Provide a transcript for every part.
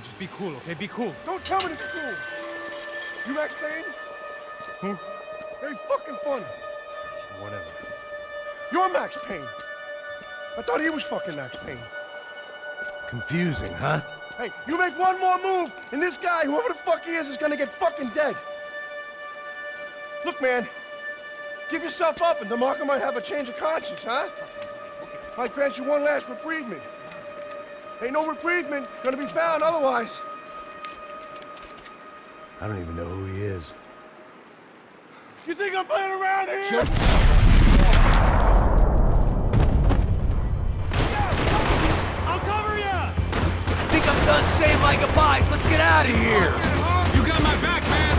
just be cool, okay? Be cool. Don't tell me to be cool. You Max Payne? Who? Very fucking funny. Whatever. You're Max Payne. I thought he was fucking Max Payne. Confusing, huh? Hey, you make one more move, and this guy, whoever the fuck he is gonna get fucking dead. Look, man, give yourself up, and DeMarco might have a change of conscience, huh? Might grant you one last reprievement. Ain't no reprievement gonna be found otherwise. I don't even know who he is. You think I'm playing around here? Sure. I'll cover ya! I think I'm done saying my goodbyes. Let's get out of here. You got my back, man!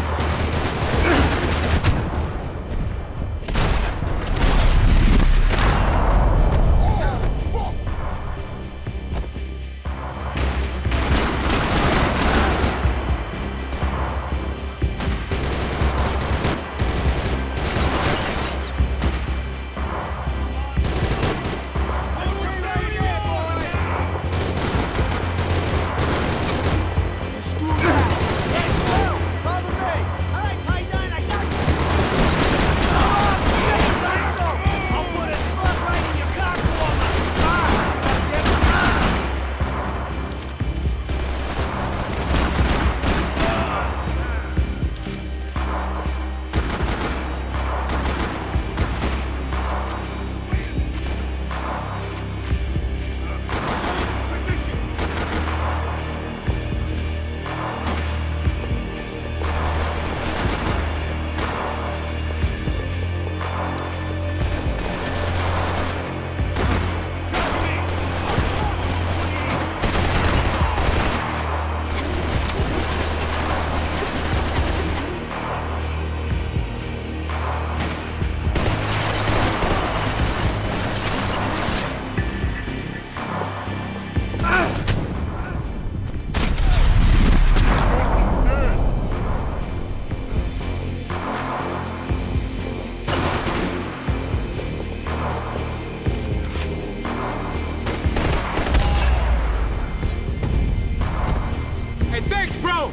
Hey, thanks, bro!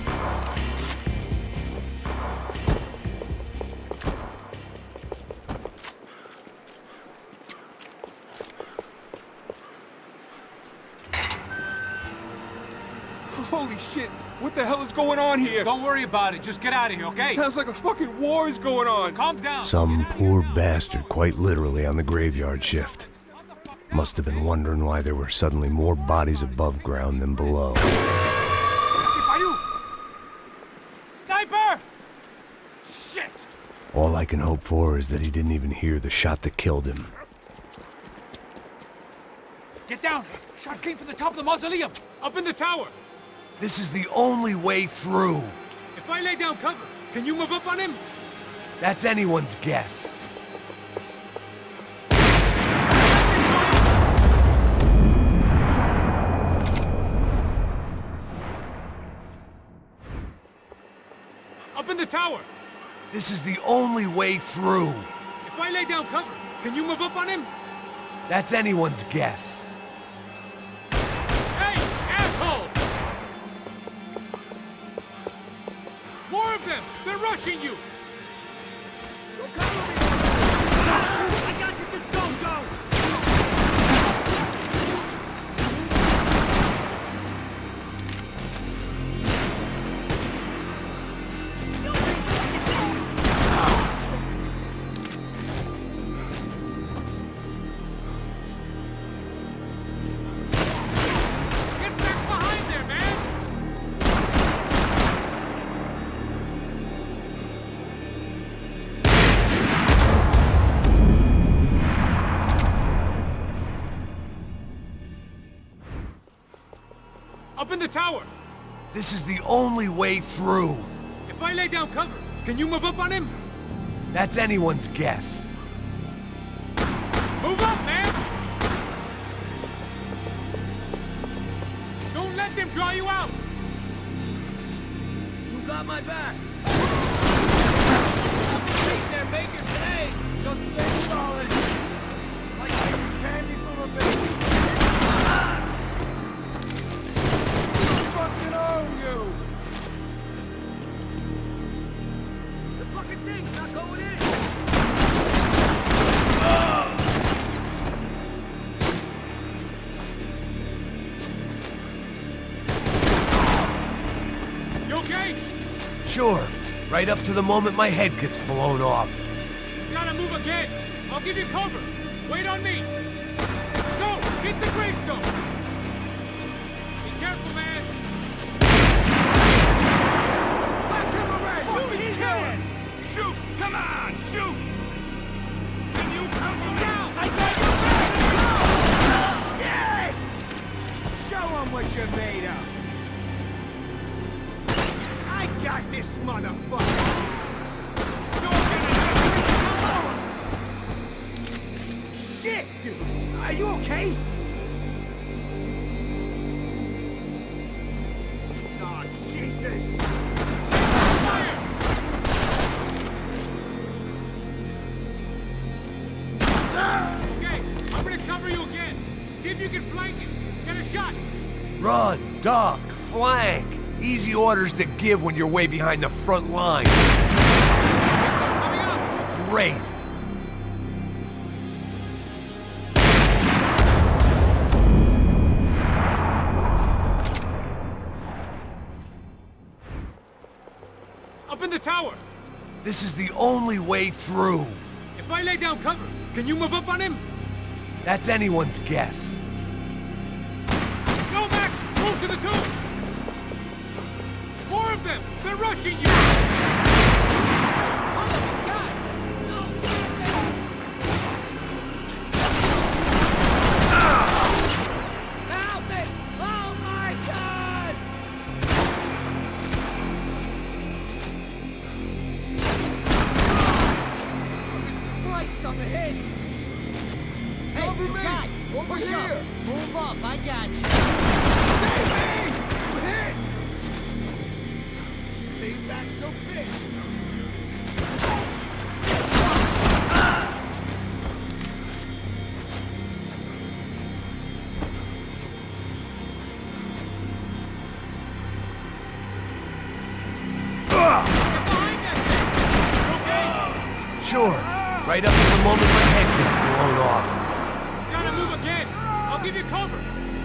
Holy shit! What the hell is going on here? Don't worry about it. Just get out of here, okay? Sounds like a fucking war is going on. Calm down. Some poor bastard, quite literally, on the graveyard shift. Must have been wondering why there were suddenly more bodies above ground than below. Sniper! Shit! All I can hope for is that he didn't even hear the shot that killed him. Get down! Shot came from the top of the mausoleum! Up in the tower! This is the only way through. If I lay down cover, can you move up on him? That's anyone's guess. Up in the tower! This is the only way through. If I lay down cover, can you move up on him? That's anyone's guess. Hey, asshole! More of them! They're rushing you! So cover me! I got you, just go! Get back behind there, man! Up in the tower! This is the only way through. If I lay down cover, can you move up on him? That's anyone's guess. Move up, man! Don't let them draw you out! You got my back. Take their bacon today! Just stay solid! Like taking candy from a baby! Fucking own! Sure. Right up to the moment my head gets blown off. You gotta move again. I'll give you cover. Wait on me. Go! Hit the gravestone! Be careful, man. Back him around! Shoot his hands! Shoot! Come on, shoot! Can you cover me? Down! I got your back! Shit! Show him what you're made of. I got this motherfucker! You're gonna shit, dude! Are you okay? Jesus, oh, Jesus! Fire! Okay, I'm gonna cover you again. See if you can flank it. Get a shot. Run, duck, flank. Easy orders to give when you're way behind the front line. Windows coming up. Great. Up in the tower. This is the only way through. If I lay down cover, can you move up on him? That's anyone's guess. Go, Max! Move to the tomb! More of them! They're rushing you! Help me! Oh my God! Christ, I'm hit! Hey, Cover you me! guys, Over push here! up! Move up, I got you! Hey, man! I'm hit! Stay back, so bitch! Get behind that thing! Okay? Sure. Right up to the moment my head gets blown off. Gotta move again! I'll give you cover!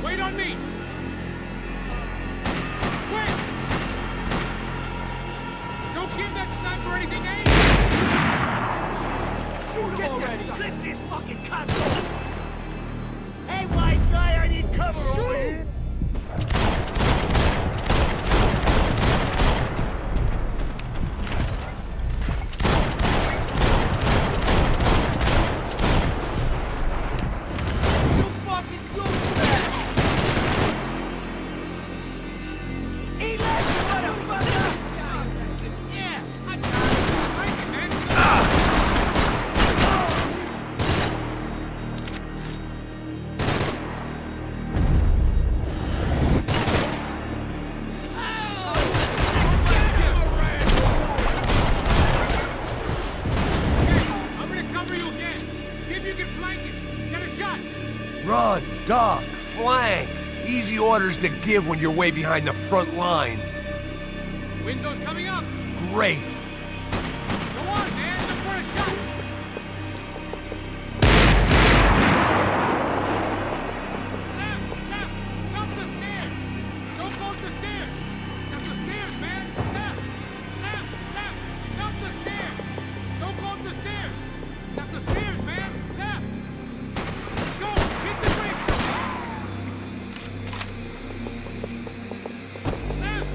Wait on me! Wait! Don't give that sniper anything to aim! Shoot him already! Clip this fucking console! Hey, wise guy, I need cover over here! You fucking douchebag! Eat like you motherfucker! Yeah! I like it, man! I'm gonna cover you again. See if you can flank it. Get a shot. Run, duck, flank. Easy orders to give when you're way behind the front line. Windows coming up. Great. Go on, man. Look for a shot. Left. Up the stairs. Don't go up the stairs. Up the stairs, man. Left. Up the stairs. Don't go up the stairs. Up the stairs, man. Left. Go. Hit the gravestone. Left.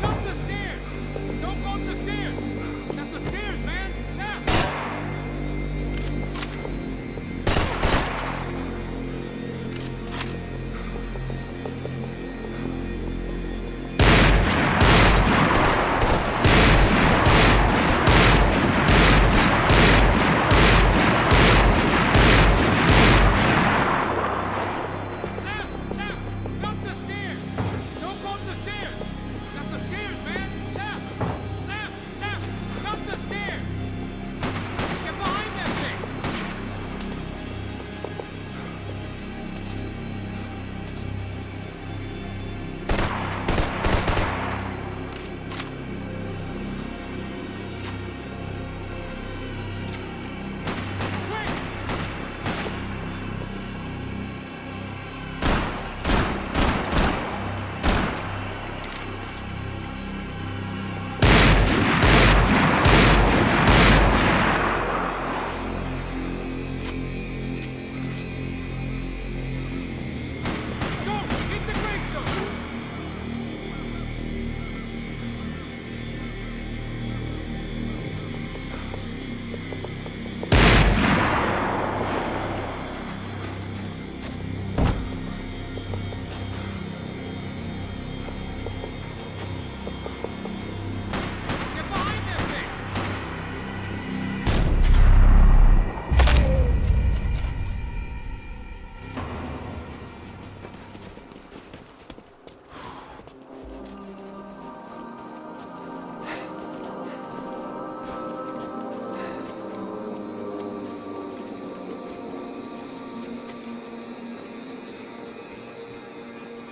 Up the stairs. Don't go up the stairs. Up the stairs, man.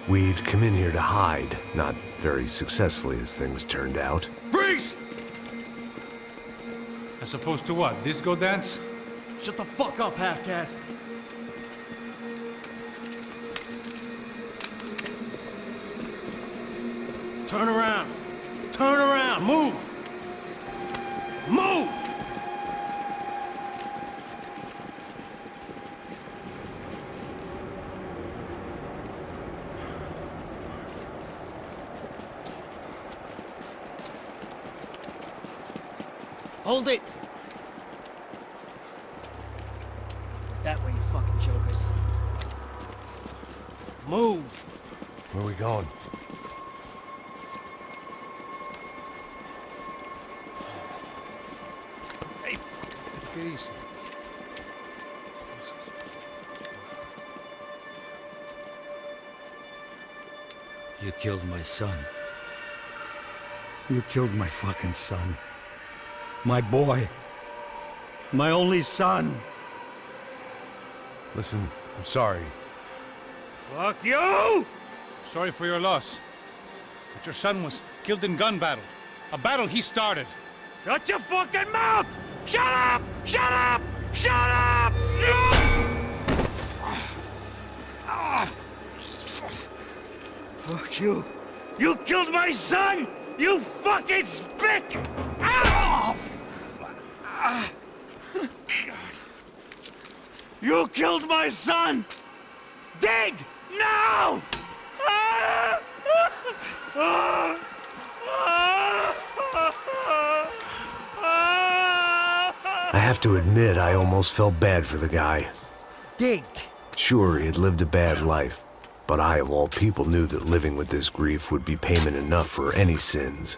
We'd come in here to hide, not very successfully as things turned out. Freeze! As opposed to what? Disco dance? Shut the fuck up, half-caste. Turn around. Turn around. Move. Move! Hold it! That way, you fucking jokers. Move! Where are we going? Hey, take it easy. You killed my son. You killed my fucking son. My boy. My only son. Listen, I'm sorry. Fuck you! Sorry for your loss. But your son was killed in gun battle. A battle he started. Shut your fucking mouth! Shut up! Shut up! Shut up! Fuck you! You killed my son! You fucking spick! Ow! You killed my son! Dig! Now! I have to admit, I almost felt bad for the guy. Dig! Sure, he had lived a bad life, but I, of all people, knew that living with this grief would be payment enough for any sins.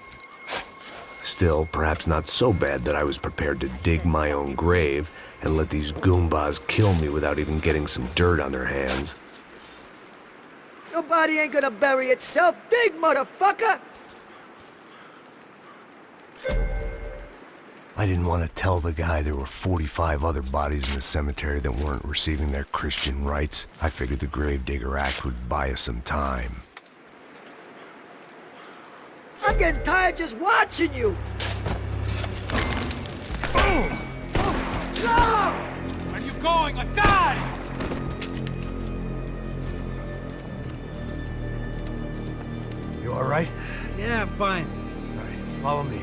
Still, perhaps not so bad that I was prepared to dig my own grave and let these goombas kill me without even getting some dirt on their hands. Your body ain't gonna bury itself. Dig, motherfucker! I didn't want to tell the guy there were 45 other bodies in the cemetery that weren't receiving their Christian rites. I figured the Gravedigger Act would buy us some time. I'm getting tired just watching you! Where are you going? I died! You all right? Yeah, I'm fine. All right, follow me.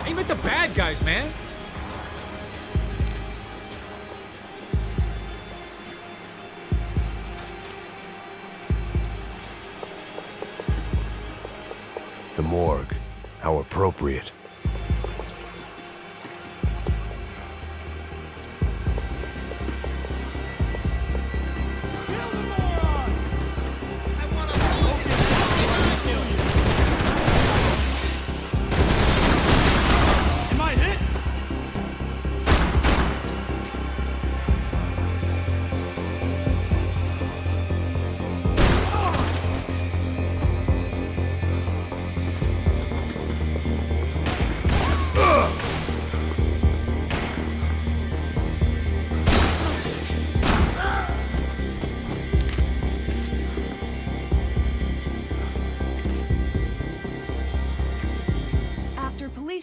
Aim at the bad guys, man! The morgue. How appropriate.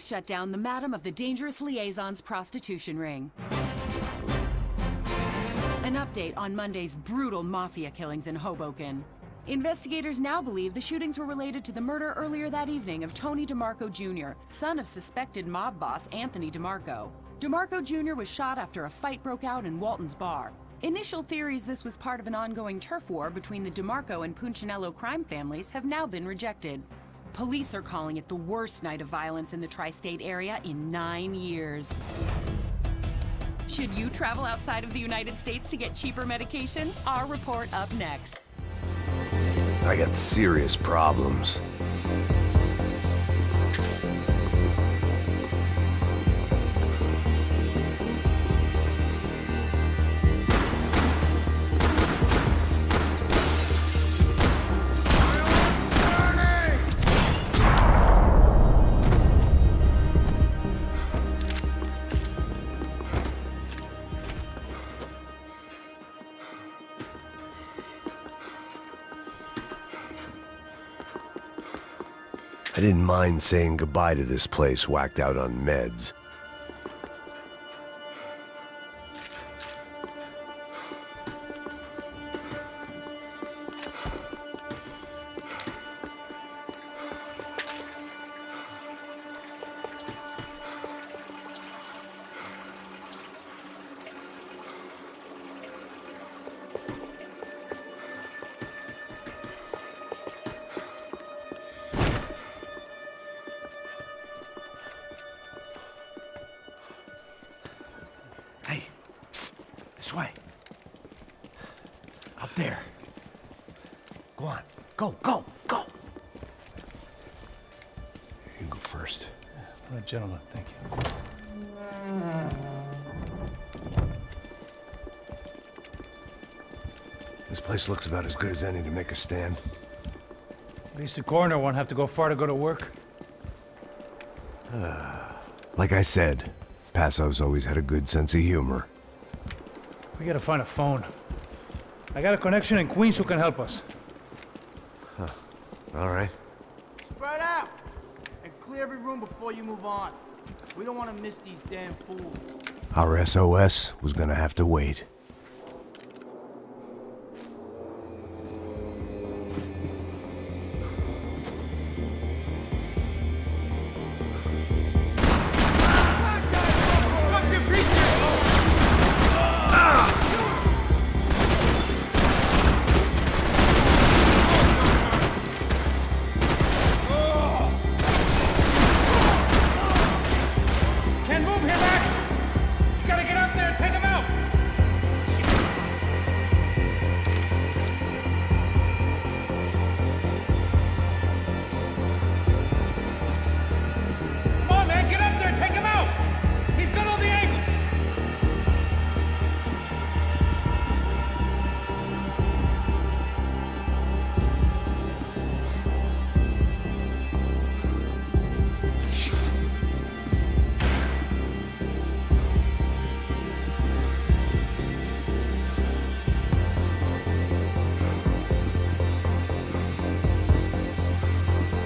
shut down the Madam of the Dangerous Liaison's prostitution ring. An update on Monday's brutal mafia killings in Hoboken. Investigators now believe the shootings were related to the murder earlier that evening of Tony DeMarco Jr., son of suspected mob boss Anthony DeMarco. DeMarco Jr. was shot after a fight broke out in Walton's bar. Initial theories this was part of an ongoing turf war between the DeMarco and Punchinello crime families have now been rejected. Police are calling it the worst night of violence in the tri-state area in 9 years. Should you travel outside of the United States to get cheaper medication? Our report up next. I got serious problems. I didn't mind saying goodbye to this place whacked out on meds. Hey, psst, this way. Up there. Go on, go, go, go! You go first. All right, gentlemen, thank you. This place looks about as good as any to make a stand. At least the coroner won't have to go far to go to work. Like I said, Passo's always had a good sense of humor. We gotta find a phone. I got a connection in Queens who can help us. All right. Spread out! And clear every room before you move on. We don't want to miss these damn fools. Our SOS was gonna have to wait. Can't move here, Max! You gotta get up there and take him out! Come on, man, get up there and take him out! He's got all the angles!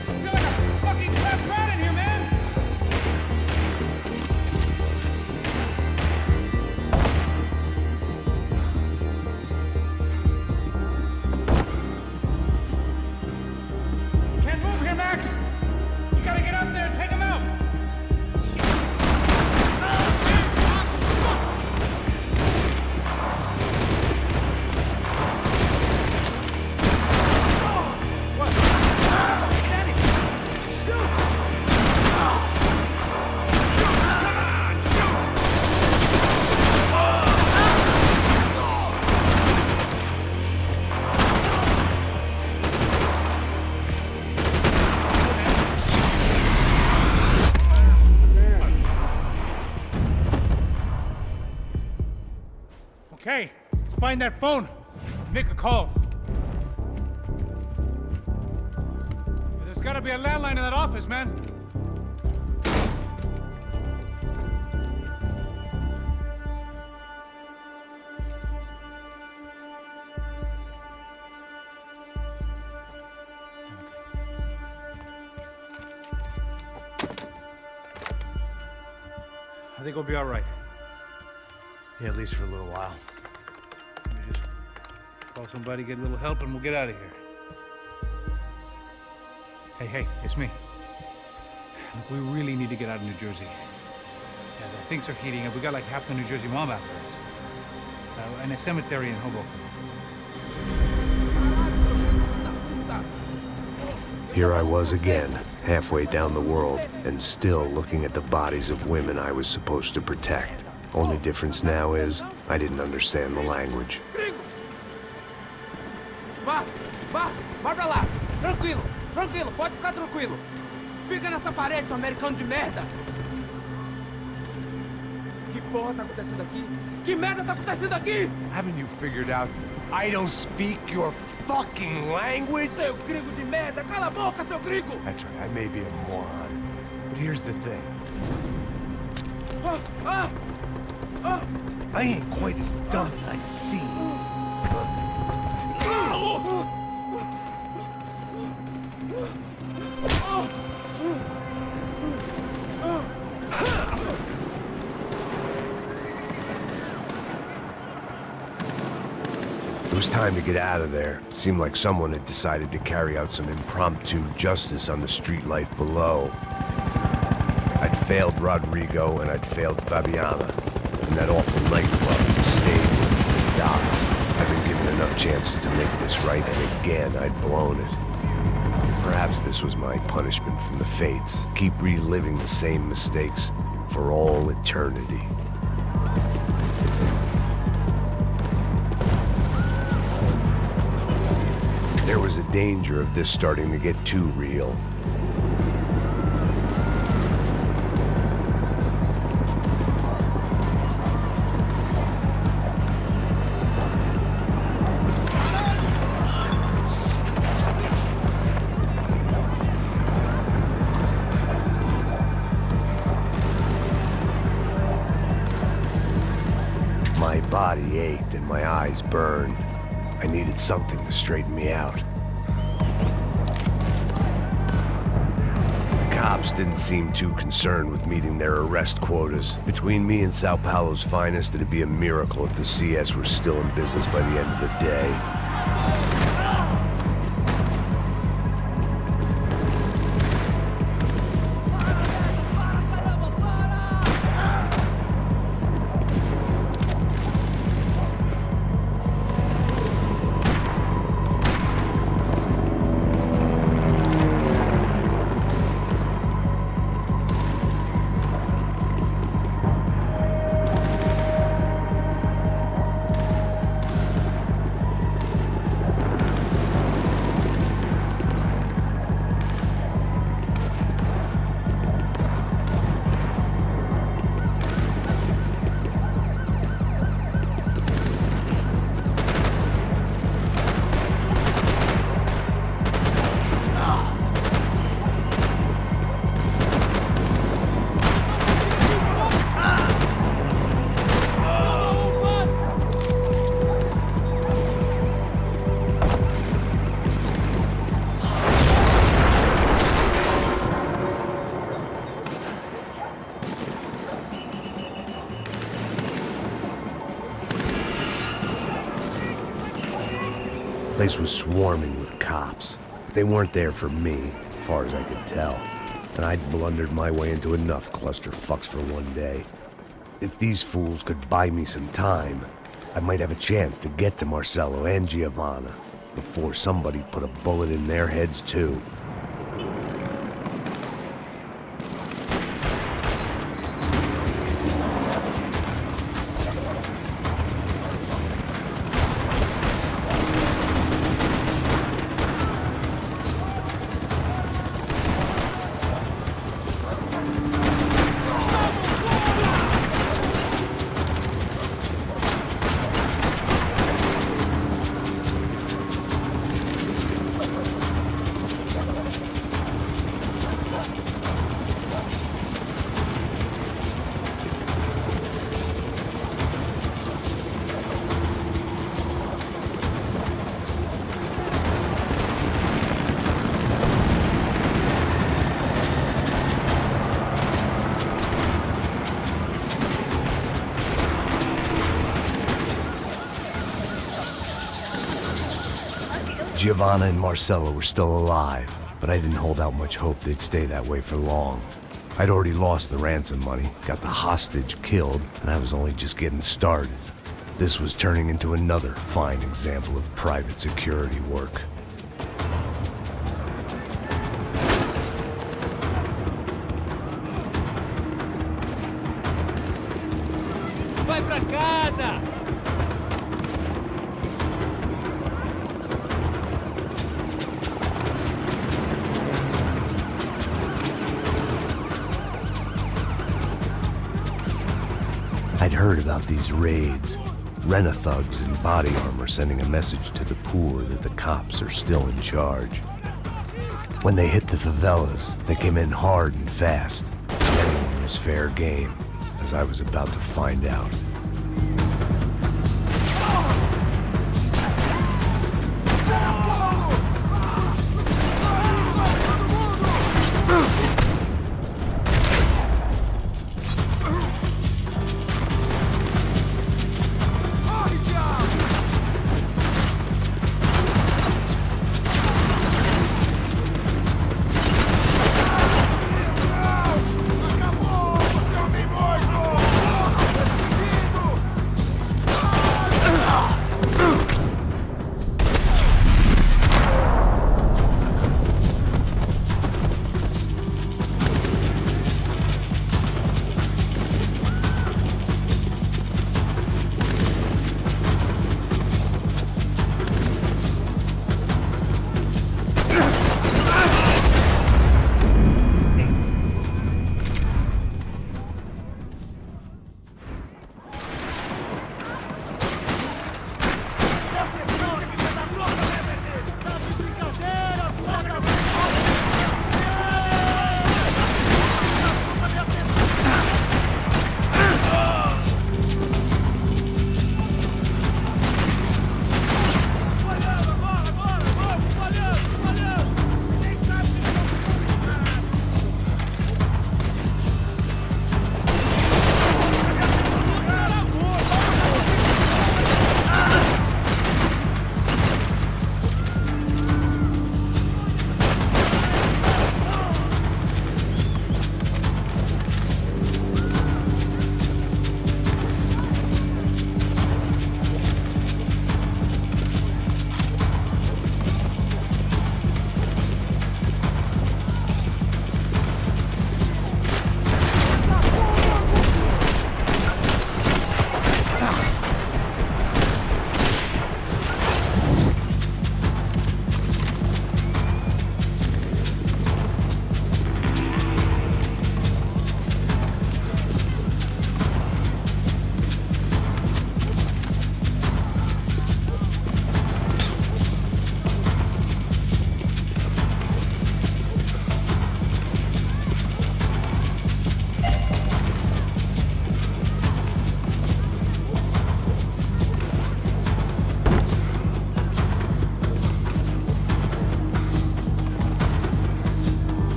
I feel like a fucking trapped rat in here, man! Can't move here, Max! You gotta get up there and take him out! Okay, let's find that phone. Make a call. There's gotta be a landline in that office, man. think we'll be all right. Yeah, at least for a little while. Let me just call somebody, get a little help, and we'll get out of here. Hey, it's me. Look, we really need to get out of New Jersey. Yeah, things are heating up. We got like half the New Jersey mob after us. And a cemetery in Hoboken. Here I was again, halfway down the world, and still looking at the bodies of women I was supposed to protect. Only difference now is, I didn't understand the language. Vai pra lá. Tranquilo, pode ficar tranquilo. Fica nessa parede, seu americano de merda. Que porra tá acontecendo aqui? Que merda tá acontecendo aqui? Haven't you figured out I don't speak your fucking language? Seu gringo de merda, cala a boca, seu gringo! That's right, I may be a moron, but here's the thing. I ain't quite as dumb as I seem. It was time to get out of there. It seemed like someone had decided to carry out some impromptu justice on the street life below. I'd failed Rodrigo and I'd failed Fabiana. And that awful nightclub, the stable, the docks. I'd been given enough chances to make this right, and again I'd blown it. Perhaps this was my punishment from the fates. Keep reliving the same mistakes for all eternity. There was a danger of this starting to get too real. My body ached and my eyes burned. I needed something to straighten me out. The cops didn't seem too concerned with meeting their arrest quotas. Between me and Sao Paulo's finest, it'd be a miracle if the CS were still in business by the end of the day. The place was swarming with cops. But they weren't there for me, as far as I could tell. And I'd blundered my way into enough clusterfucks for one day. If these fools could buy me some time, I might have a chance to get to Marcello and Giovanna before somebody put a bullet in their heads too. Giovanna and Marcello were still alive, but I didn't hold out much hope they'd stay that way for long. I'd already lost the ransom money, got the hostage killed, and I was only just getting started. This was turning into another fine example of private security work. Vai pra casa! I'd heard about these raids. Rent-a-thugs in body armor sending a message to the poor that the cops are still in charge. When they hit the favelas, they came in hard and fast. Anyone was fair game, as I was about to find out.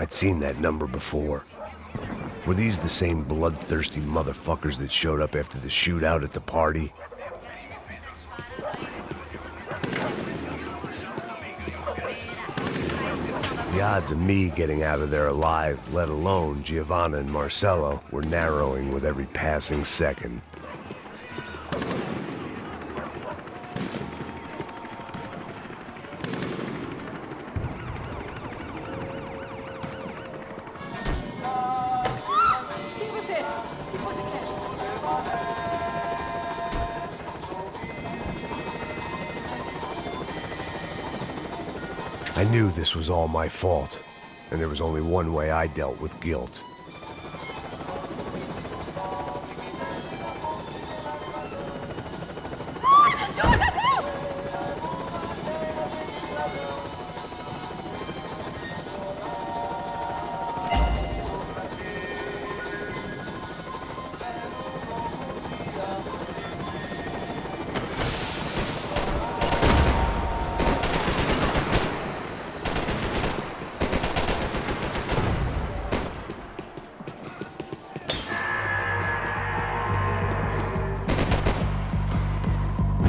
I'd seen that number before. Were these the same bloodthirsty motherfuckers that showed up after the shootout at the party? The odds of me getting out of there alive, let alone Giovanna and Marcello, were narrowing with every passing second. I knew this was all my fault, and there was only one way I dealt with guilt.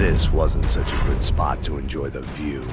this wasn't such a good spot to enjoy the view.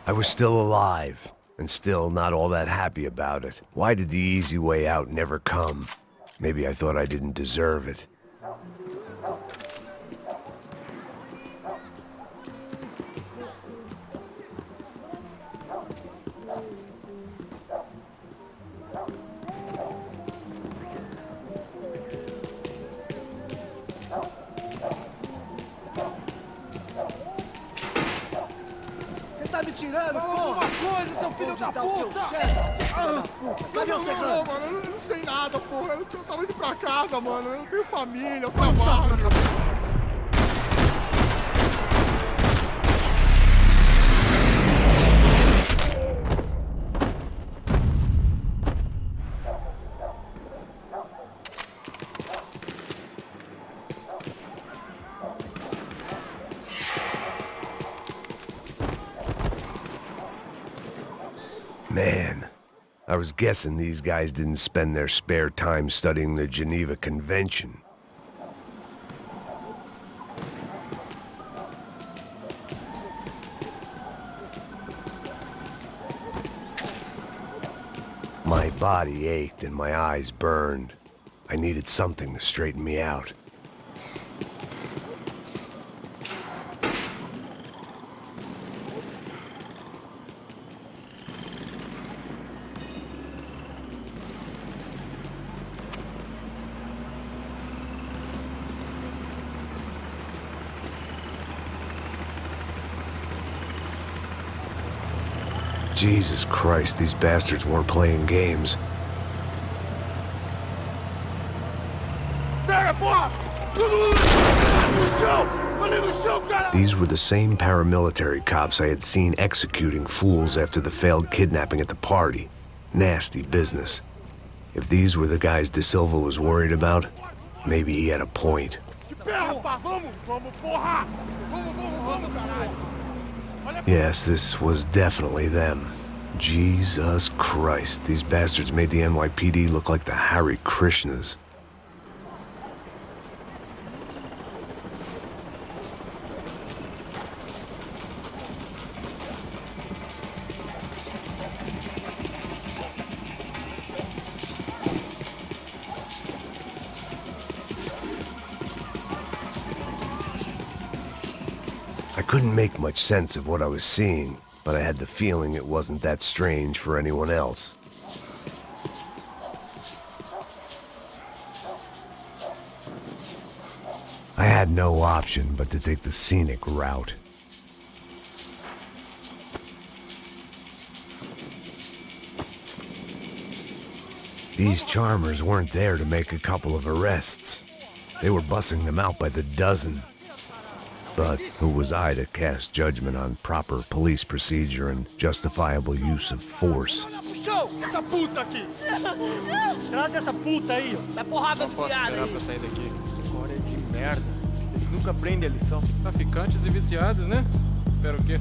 I was still alive, and still not all that happy about it. Why did the easy way out never come? Maybe I thought I didn't deserve it. Tá me tirando, porra! Alguma coisa, seu filho da Onde tá o seu puta! chefe, seu filho da puta? Cadê o serrano? Mano, eu não sei nada, porra. Eu tava indo pra casa, mano. Eu tenho família, eu Põe um saco na trabalho. cabeça. Man, I was guessing these guys didn't spend their spare time studying the Geneva Convention. My body ached and my eyes burned. I needed something to straighten me out. Jesus Christ, these bastards weren't playing games. These were the same paramilitary cops I had seen executing fools after the failed kidnapping at the party. Nasty business. If these were the guys De Silva was worried about, maybe he had a point. Yes, this was definitely them. Jesus Christ, these bastards made the NYPD look like the Hare Krishnas. I couldn't make much sense of what I was seeing, but I had the feeling it wasn't that strange for anyone else. I had no option but to take the scenic route. These charmers weren't there to make a couple of arrests. They were bussing them out by the dozen. But who was I to cast judgment on proper police procedure and justifiable use of force? Show! Essa puta aqui! Traz essa puta aí, ó. Dá porrada nas piadas aí. Pra sair daqui. História de merda. Eles nunca aprendem a lição. Traficantes e viciados, né? Espero o quê?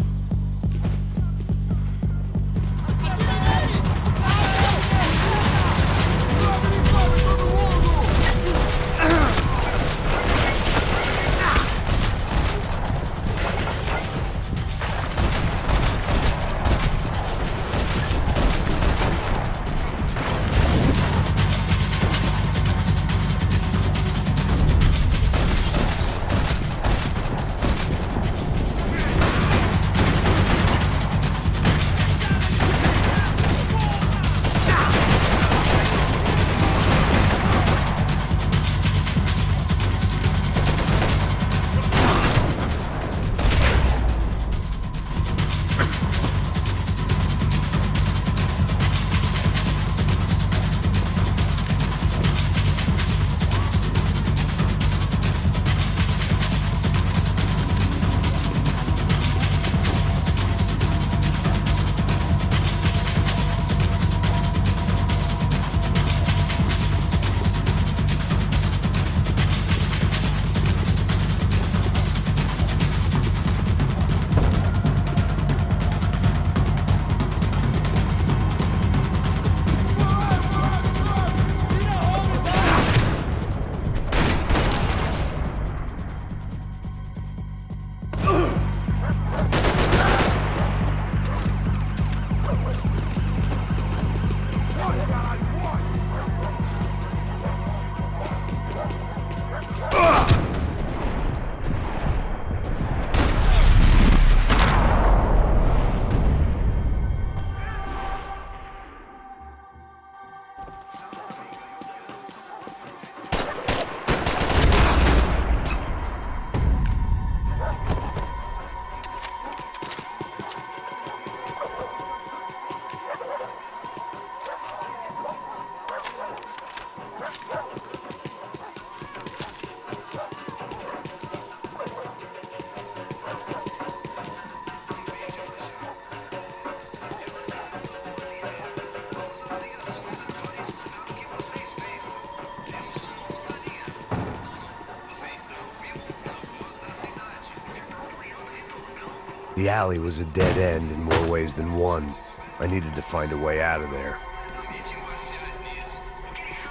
The alley was a dead end in more ways than one. I needed to find a way out of there.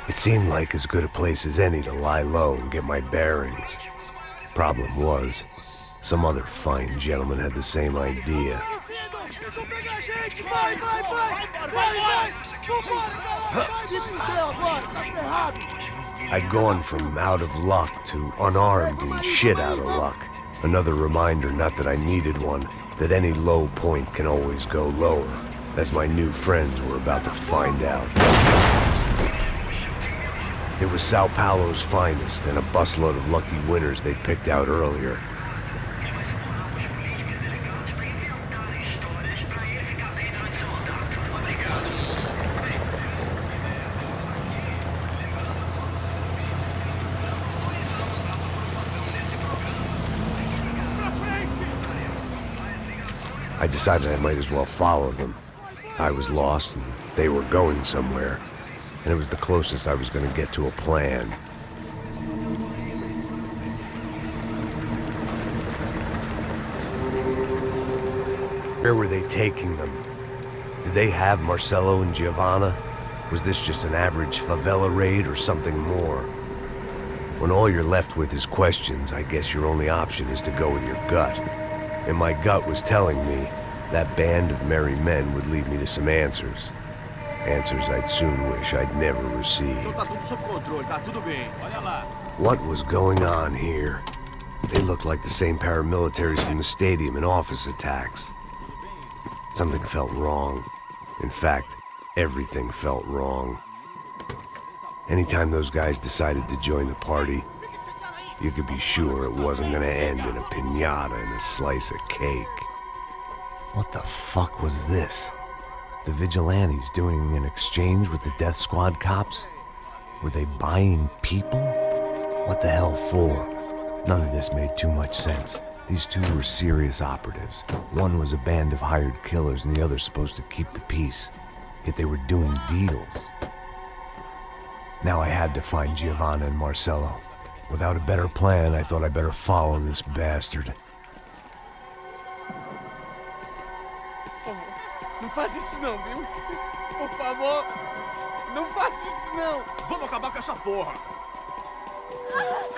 It seemed like as good a place as any to lie low and get my bearings. Problem was, some other fine gentleman had the same idea. I'd gone from out of luck to unarmed and shit out of luck. Another reminder, not that I needed one, that any low point can always go lower, as my new friends were about to find out. It was Sao Paulo's finest, and a busload of lucky winners they'd picked out earlier. I decided I might as well follow them. I was lost, and they were going somewhere, and it was the closest I was going to get to a plan. Where were they taking them? Did they have Marcelo and Giovanna? Was this just an average favela raid or something more? When all you're left with is questions, I guess your only option is to go with your gut. And my gut was telling me that band of merry men would lead me to some answers. Answers I'd soon wish I'd never received. What was going on here? They looked like the same paramilitaries from the stadium in office attacks. Something felt wrong. In fact, everything felt wrong. Anytime those guys decided to join the party, you could be sure it wasn't gonna end in a piñata and a slice of cake. What the fuck was this? The vigilantes doing an exchange with the death squad cops? Were they buying people? What the hell for? None of this made too much sense. These two were serious operatives. One was a band of hired killers and the other supposed to keep the peace. Yet they were doing deals. Now I had to find Giovanna and Marcello. Without a better plan, I thought I'd better follow this bastard. Não faz isso não, viu? Por favor, não faz isso não. Vamos acabar com essa porra.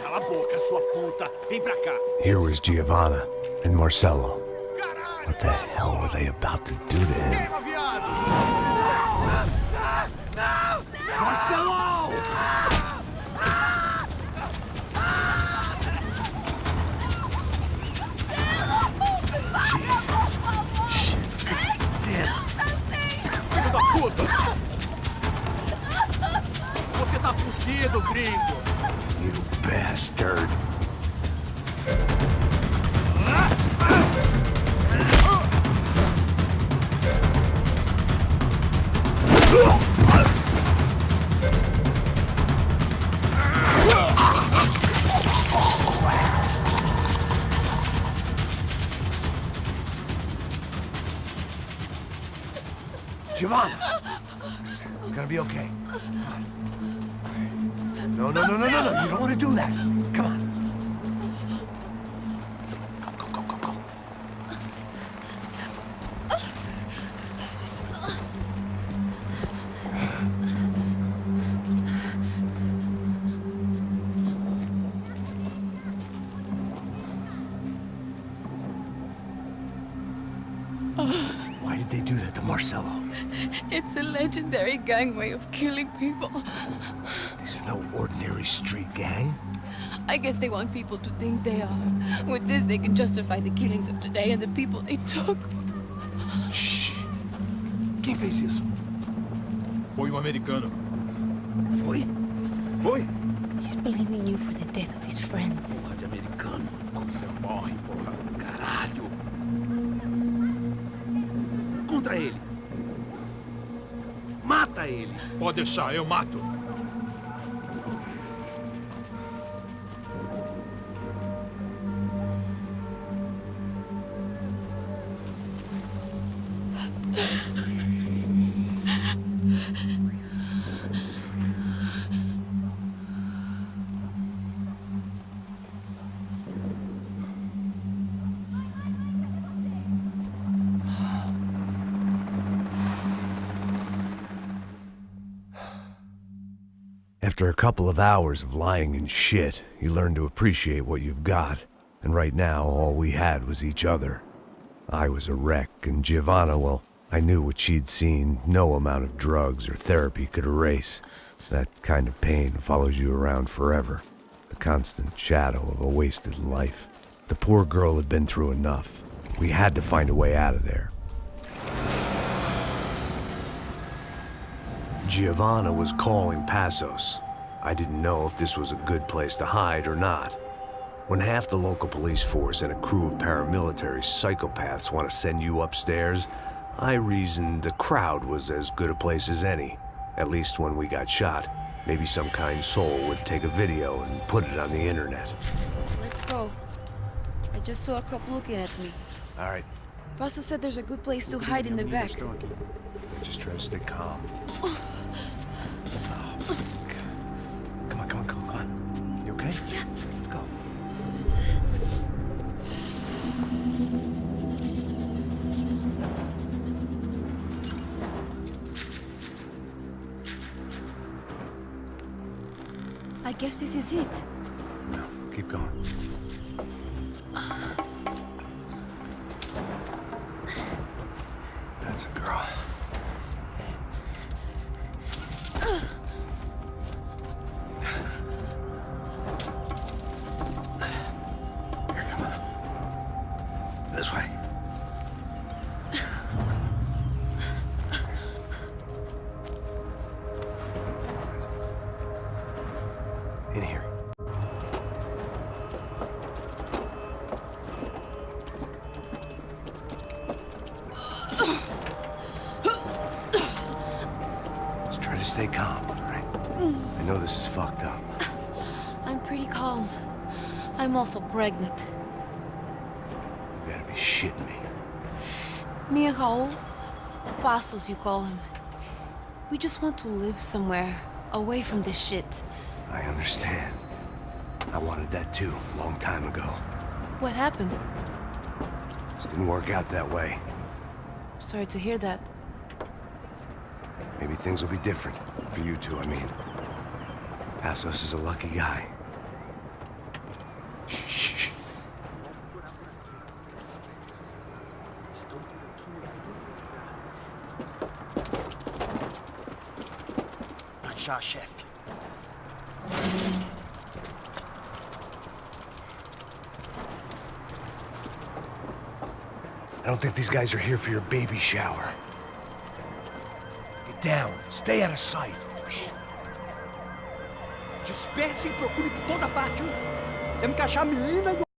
Cala a boca, sua puta. Vem pra cá. Here was Giovanna and Marcello. What the hell were they about to do to him? Queima, viado! Marcello! Jesus. Shit. Damn. Filho da puta! Você tá fudido, gringo! You bastard. Giovanna! It's gonna be okay. No. You don't want to do that. Come on. Go. Why did they do that to Marcello? It's a legendary gang way of killing people. These are no ordinary street gang. I guess they want people to think they are. With this, they can justify the killings of today and the people they took. Shh! Quem fez isso? Foi americano. Foi? He's blaming you for the death of his friend. Porra de americano. Como você morre, porra. Caralho. Contra ele. Mata ele. Pode deixar, eu mato. After a couple of hours of lying in shit, you learn to appreciate what you've got. And right now, all we had was each other. I was a wreck, and Giovanna, well, I knew what she'd seen no amount of drugs or therapy could erase. That kind of pain follows you around forever. The constant shadow of a wasted life. The poor girl had been through enough. We had to find a way out of there. Giovanna was calling Passos. I didn't know if this was a good place to hide or not. When half the local police force and a crew of paramilitary psychopaths want to send you upstairs, I reasoned the crowd was as good a place as any. At least when we got shot, maybe some kind soul would take a video and put it on the internet. Let's go. I just saw a cop looking at me. All right, Paso said there's a good place to hide in the back. just try to stay calm. Come on. You okay? Yeah. Let's go. I guess this is it. No, keep going. That's a girl. Here, come on. This way. In here. stay calm, all right? I know this is fucked up. I'm pretty calm. I'm also pregnant. You gotta be shitting me. Me and Raul, Passos you call him. We just want to live somewhere, away from this shit. I understand. I wanted that too, a long time ago. What happened? Just didn't work out that way. Sorry to hear that. Maybe things will be different. For you two, I mean. Passos is a lucky guy. Shh. Já, chefe. I don't think these guys are here for your baby shower. Get down. Stay out of sight. Disperse e procure por toda parte. Temos que achar a menina e